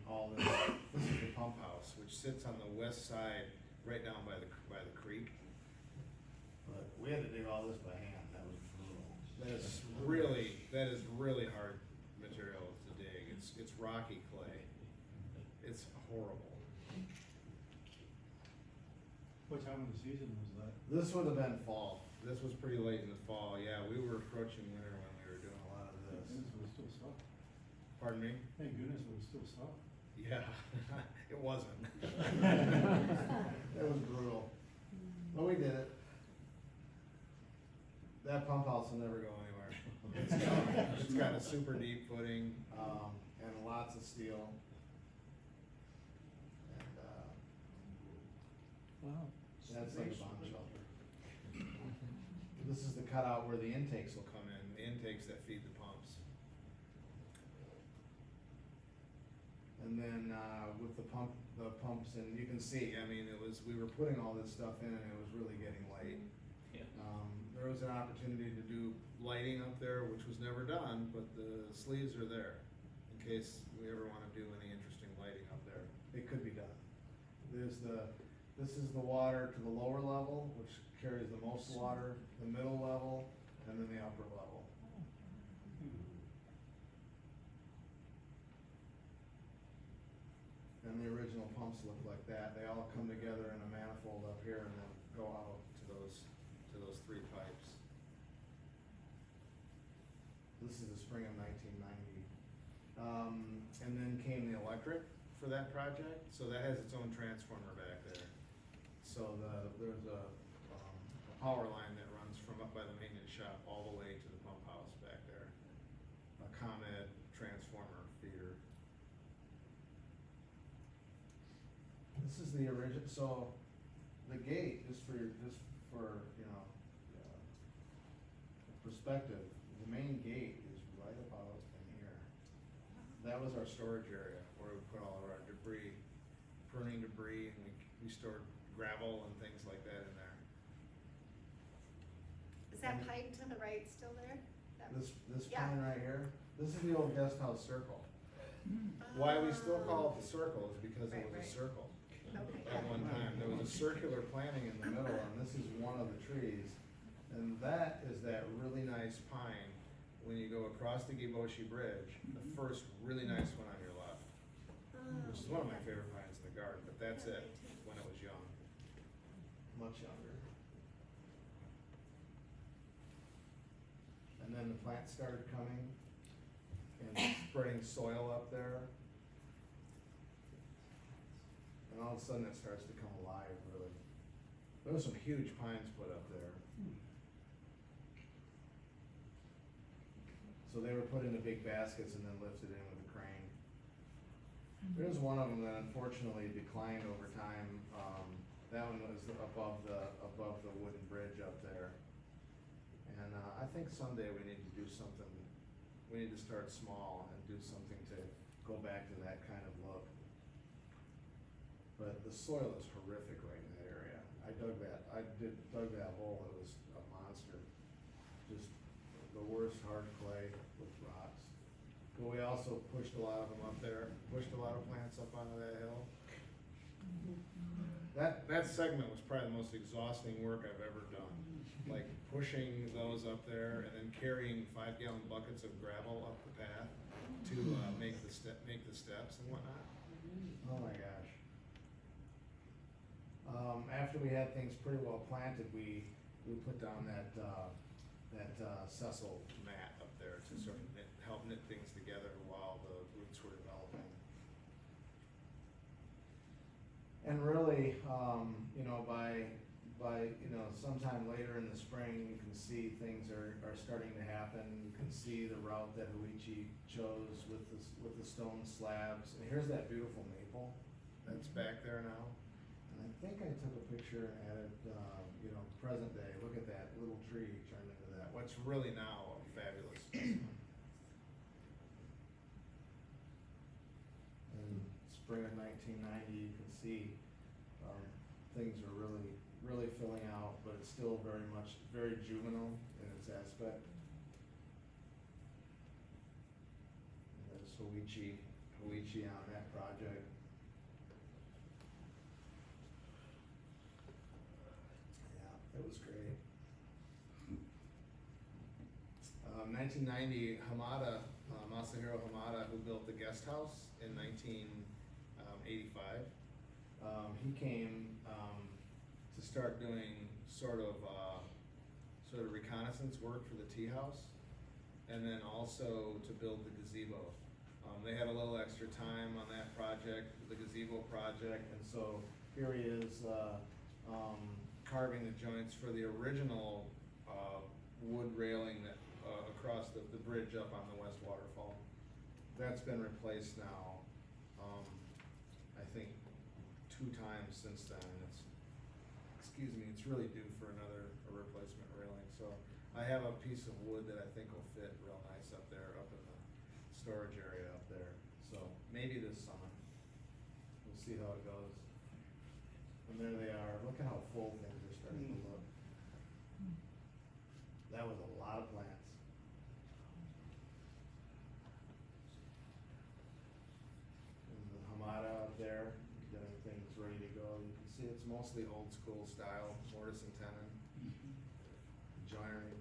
This is the pump house, which sits on the west side, right down by the creek. We had to dig all this by hand, that was brutal. That is really hard material to dig, it's rocky clay. It's horrible. What time of the season was that? This would have been fall, this was pretty late in the fall, yeah, we were approaching winter when we were doing a lot of Thank this. goodness it was still soft. Pardon me? Thank goodness it was still soft. Yeah, it wasn't. It was brutal, but we did it. That pump house will never go anywhere. It's got a super deep footing, and lots of steel. And, Wow. that's like a bomb shelter. This is the cutout where the intakes will come in, the intakes that feed the pumps. And then, with the pumps, and you can see, I mean, we were putting all this stuff in and it was really getting late. Yeah. There was an opportunity to do lighting up there, which was never done, but the sleeves are there in case we ever wanna do any interesting lighting up there. It could be done. This is the water to the lower level, which carries the most water, the middle level, and then the upper level. And the original pumps look like that. They all come together in a manifold up here and then go out to those 3 pipes. This is the spring of 1990. And then came the electric for that project, so that has its own transformer back there. So there's a power line that runs from up by the maintenance shop all the way to the pump house back there. A ComEd transformer feeder. This is the original, so the gate, just for, you know, perspective, the main gate is right about in here. That was our storage area where we put all of our debris, pruning debris, and we stored gravel and things like that in there. Is that pipe to the right still there? That- This Yeah. pine right here, this is the old guest house circle. Why we still call it the circle is because it was Right. a circle. Okay. At one time, there was a circular planting in the middle, and this is one of the trees. And that is that really nice pine, when you go across the Giboshi Bridge, the first really nice one on your left, which is one of my favorite pines in the garden, but that's it, when it was young. Much younger. And then the plants started coming and spreading soil up there. And all of a sudden it starts to come alive, really. There was some huge pines put up there. So they were put into big baskets and then lifted in with a crane. There's one of them that unfortunately declined over time. That one was above the wooden bridge up there. And I think someday we need to do something, we need to start small and do something to go back to that kind of look. But the soil is horrific right in that area. I dug that hole, it was a monster. Just the worst hard clay with rocks. But we also pushed a lot of them up there, pushed a lot of plants up onto that hill. That segment was probably the most exhausting work I've ever done. Like pushing those up there and then carrying 5-gallon buckets of gravel up the path to make the steps and whatnot. Oh my gosh. After we had things pretty well planted, we put down that sessile mat up there to sort of help knit things together while the roots were developing. And really, by sometime later in the spring, you can see things are starting to happen. You can see the route that Huichi chose with the stone slabs. And here's that beautiful maple that's back there now. And I think I took a picture and added, present day. Look at that little tree turned into that. What's really now a fabulous specimen. In spring of 1990, you can see things are really filling out, but it's still very juvenile in its aspect. And there's Huichi on that project. Yeah, it was great. 1990, Hamada, Masahiro Hamada, who built the guest house in 1985, he came to start doing sort of reconnaissance work for the tea house, and then also to build the gazebo. They had a little extra time on that project, the gazebo project, and so here he is carving the joints for the original wood railing that across the bridge up on the West Waterfall. That's been replaced now, I think 2 times since then. It's really due for a replacement railing. So I have a piece of wood that I think will fit real nice up there, up in the storage area up there. So maybe this summer. We'll see how it goes. And there they are. Look at how full things are starting to look. That was a lot of plants. And the Hamada up there, getting things ready to go. You can see it's mostly old school style, mortise and tenon, joinery.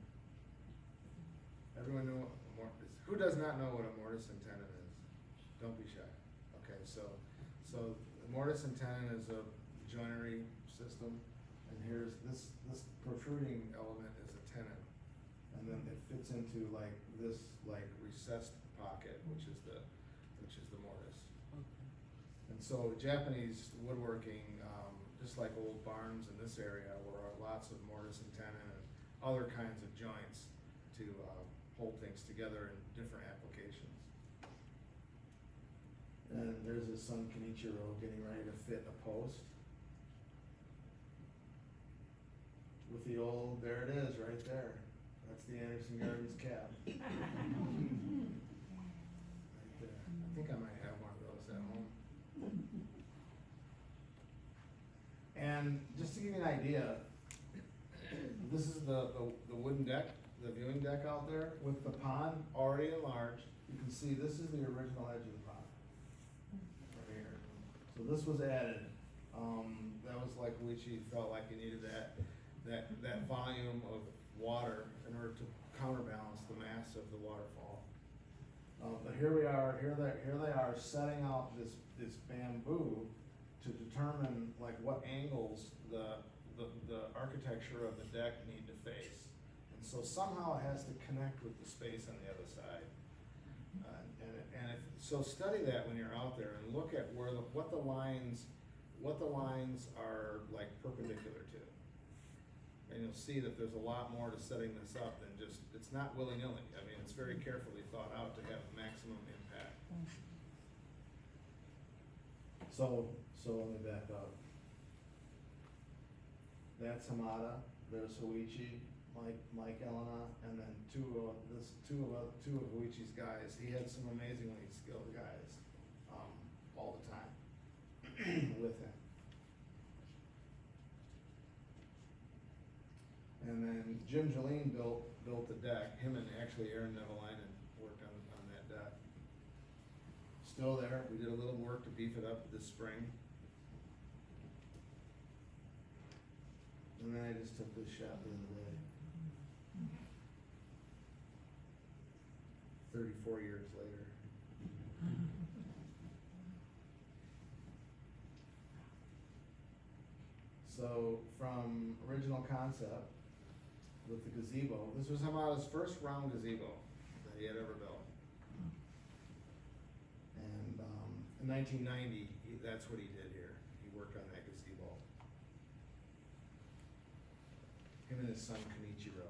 Everyone know what a mortise? Who does not know what a mortise and tenon is? Don't be shy. Okay, so mortise and tenon is a joinery system, and here's this protruding element is a tenon. And then it fits into like this recessed pocket, which is the mortise. And so Japanese woodworking, just like old barns in this area, where are lots of mortise and tenon and other kinds of joints to hold things together in different applications. And there's his son Kenichiro getting ready to fit a post. With the old, there it is, right there. That's the Anderson Gardens cab. Right there. I think I might have one of those at home. And just to give you an idea, this is the wooden deck, the viewing deck out there with the pond already enlarged. You can see this is the original edge of the pond. Right here. So this was added. That was like Luigi felt like he needed that volume of water in order to counterbalance the mass of the waterfall. But here we are, here they are setting out this bamboo to determine like what angles the architecture of the deck need to face. And so somehow it has to connect with the space on the other side. So study that when you're out there and look at what the lines are like perpendicular to. And you'll see that there's a lot more to setting this up than just, it's not willy-nilly. I mean, it's very carefully thought out to have maximum impact. So let me back up. That's Hamada, there's Hoichi, Mike Elena, and then two of Hoichi's guys. He had some amazingly skilled guys, all the time with him. And then Jim Jolene built the deck. Him and actually Aaron Nevelainen worked on that deck. Still there. We did a little work to beef it up this spring. And then I just took this shot the other day. 34 years later. So from original concept with the gazebo, this was Hamada's first round gazebo that he had ever built. And in 1990, that's what he did here. He worked on that gazebo. Him and his son Kenichiro.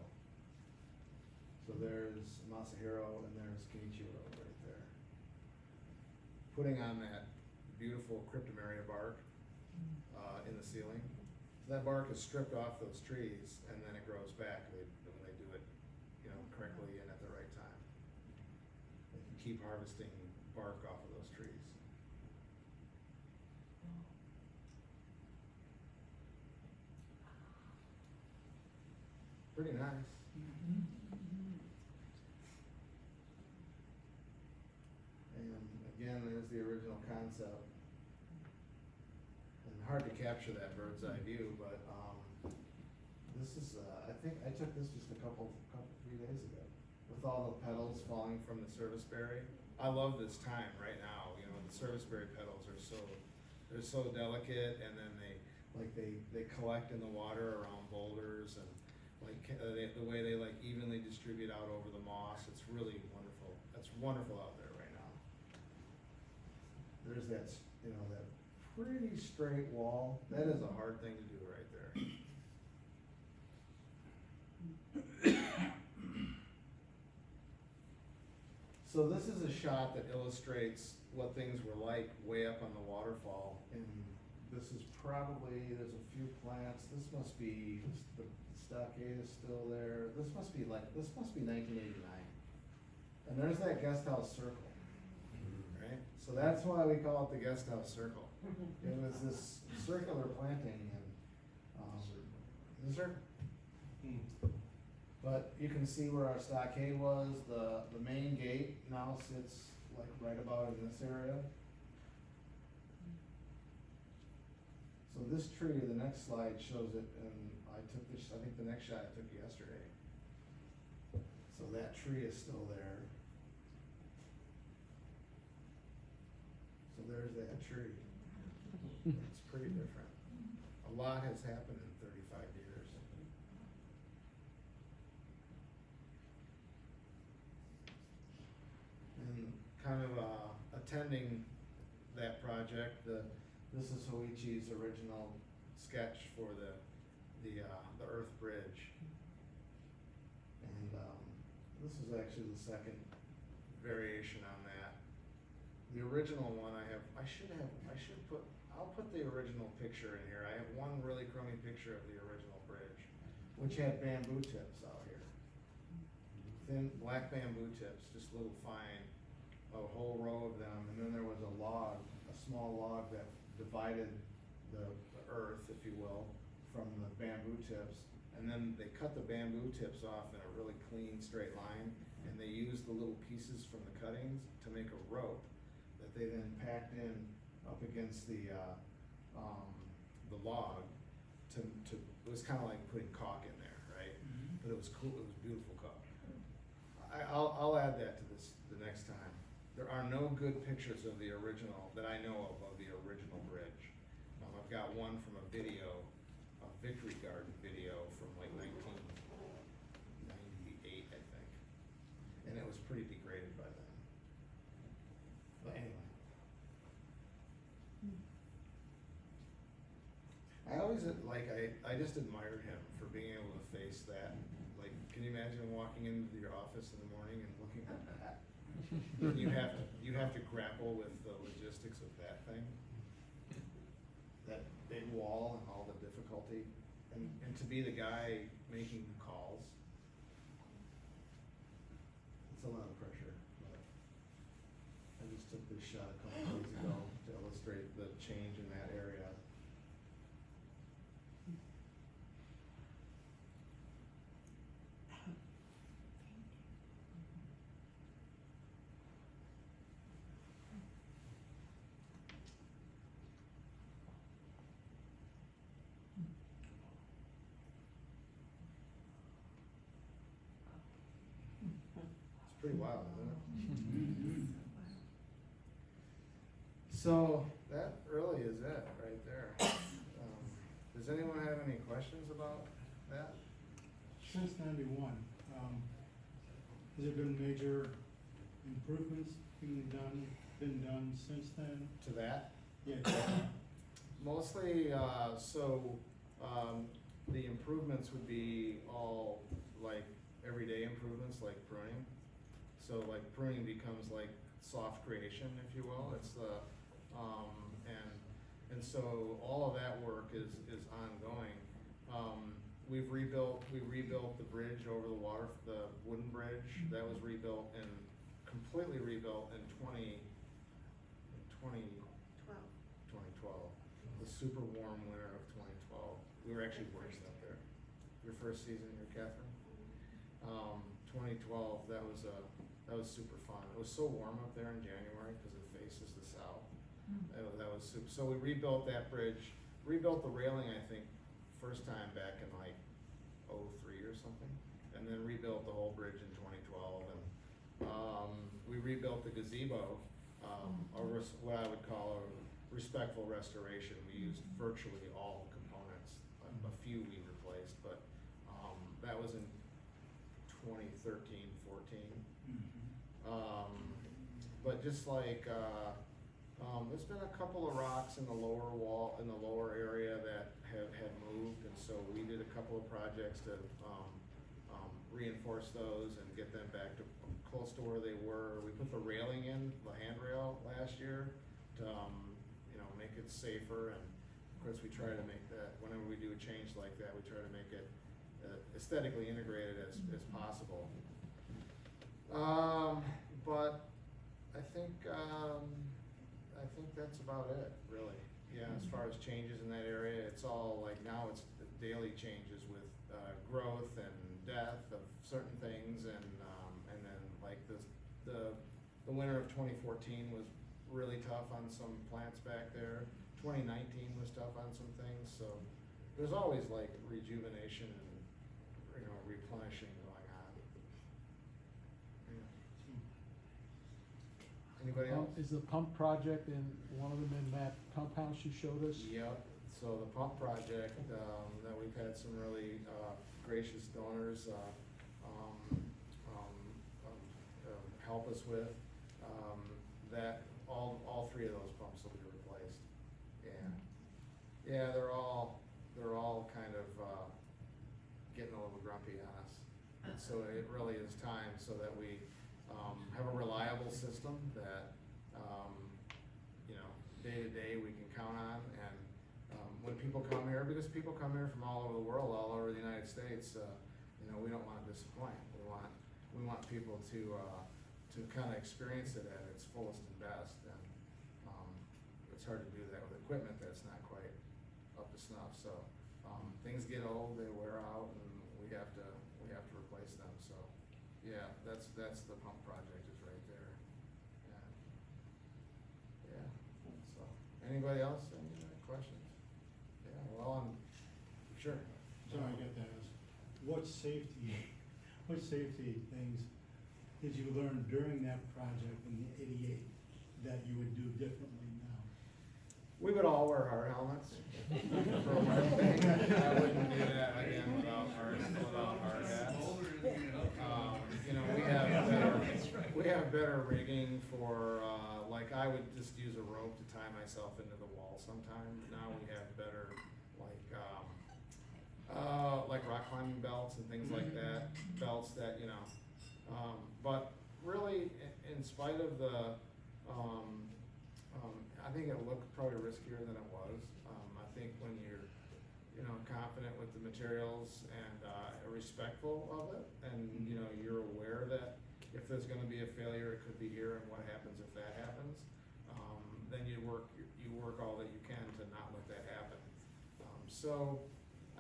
So there's Masahiro and there's Kenichiro right there. Putting on that beautiful cryptomeria bark in the ceiling. So that bark is stripped off those trees and then it grows back when they do it, correctly and at the right time. They can keep harvesting bark off of those trees. Pretty nice. And again, there's the original concept. And hard to capture that bird's eye view, but this is, I think I took this just 3 days ago with with all the petals falling from the serviceberry. I love this time right now, you know, the serviceberry petals are they're so delicate, and then they collect in the water around boulders, and the way they like evenly distribute out over the moss, it's really wonderful. That's wonderful out there right now. There's that, you know, that pretty straight wall. That is a hard thing to do right there. So this is a shot that illustrates what things were like way up on the waterfall. And this is probably, there's a few plants. This must be, the stockade is still there. This must be 1989. And there's that guest house circle, right? So that's why we call it the guest house circle. It was this circular planting, and, is there? But you can see where our stockade was. The main gate now sits like right about in this area. So this tree, the next slide shows it, and I think the next shot I took yesterday. So that tree is still there. So there's that tree. It's pretty different. A lot has happened in 35 years. And kind of attending that project, this is Hoichi's original sketch for the Earth Bridge. And this is actually the second variation on that. The original one I'll put the original picture in here. I have one really crummy picture of the original bridge, which had bamboo tips out here. Thin black bamboo tips, just little fine, a whole row of them, and then there was a small log that divided the earth, if you will, from the bamboo tips. And then they cut the bamboo tips off in a really clean, straight line, and they used the little pieces from the cuttings to make a rope that they then packed in up against the log it was kind of like putting caulk in there, right? Mm-hmm. But it was cool, it was beautiful caulk. I'll add that to the next time. There are no good pictures of the original, that I know of the original bridge. I've got one from a video, a Victory Garden video from like 1998, I think. And it was pretty degraded by then. But anyway. I just admired him for being able to face that. Like, can you imagine walking into your office in the morning and looking at that? And you have to grapple with the logistics of that thing, that big wall and all the difficulty, and to be the guy making the calls. It's a lot of pressure. But I just took this shot a couple days ago to illustrate the change in that area. Pretty wild, isn't it? So that really is it right there. Does anyone have any questions about that? Since '91, has there been major improvements been done since then? To that? Yeah. Mostly, the improvements would be all like everyday improvements, like pruning. So like pruning becomes like soft creation, if you will. It's the and so all of that work is ongoing. We rebuilt the bridge over the water, the wooden bridge. That was completely rebuilt in 2012. The super warm winter of 2012. We were actually working up there. Your first season here, Catherine? 2012, that was super fun. It was so warm up there in January because it faces the south. That was super. So we rebuilt that bridge, rebuilt the railing, I think, first time back in like 03 or something, and then rebuilt the whole bridge in 2012, and rebuilt the gazebo, what I would call a respectful restoration. We used virtually all the components. A few we replaced, but that was in 2013, 14. But just like, there's been a couple of rocks in the lower wall, in the lower area that had moved, and so we did a couple of projects to reinforce those and get them back to close to where they were. We put the railing in, the handrail last year to, make it safer, and of course we try to make that, whenever we do a change like that, we try to make it aesthetically integrated as possible. But I think that's about it, really. Yeah, as far as changes in that area, it's all like, now it's daily changes with growth and death of certain things, and then like the winter of 2014 was really tough on some plants back there. 2019 was tough on some things, so there's always like rejuvenation and replenishing going on. Yeah. Anybody else? Is the pump project in one of them in that pump house you showed us? Yep, so the pump project, that we've had some really gracious donors help us with, that all three of those pumps will be replaced. Yeah, they're all kind of getting a little grumpy on us. And so it really is time so that we have a reliable system that day to day we can count on, and when people come here, because people come here from all over the world, all over the United States, we don't want to disappoint. We want people to kind of experience it at its fullest and best, and it's hard to do that with equipment that's not quite up to snuff. So things get old, they wear out, and we have to replace them. So yeah, that's the pump project is right there. Yeah. So anybody else? Any questions? Yeah. Well, I'm sure. Sorry, I got to ask, what safety things did you learn during that project in '88 that you would do differently now? We would all wear hard helmets. For one thing, I wouldn't do that again without hard hats. We have better rigging for, like I would just use a rope to tie myself into the wall sometimes. Now we have better, like rock climbing belts and things like that, belts that, but really, in spite of the, I think it looked probably riskier than it was. I think when you're, confident with the materials and respectful of it, and you're aware that if there's going to be a failure, it could be here, and what happens if that happens, then you work all that you can to not let that happen. So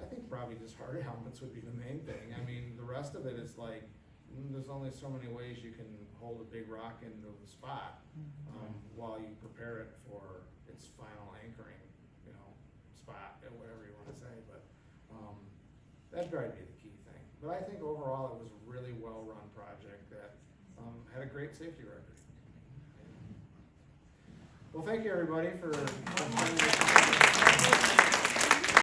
I think probably just hard helmets would be the main thing. I mean, the rest of it is like, there's only so many ways you can hold a big rock into the spot while you prepare it for its final anchoring, spot, or whatever you want to say. But that'd probably be the key thing. But I think overall it was a really well-run project that had a great safety record. Well, thank you everybody for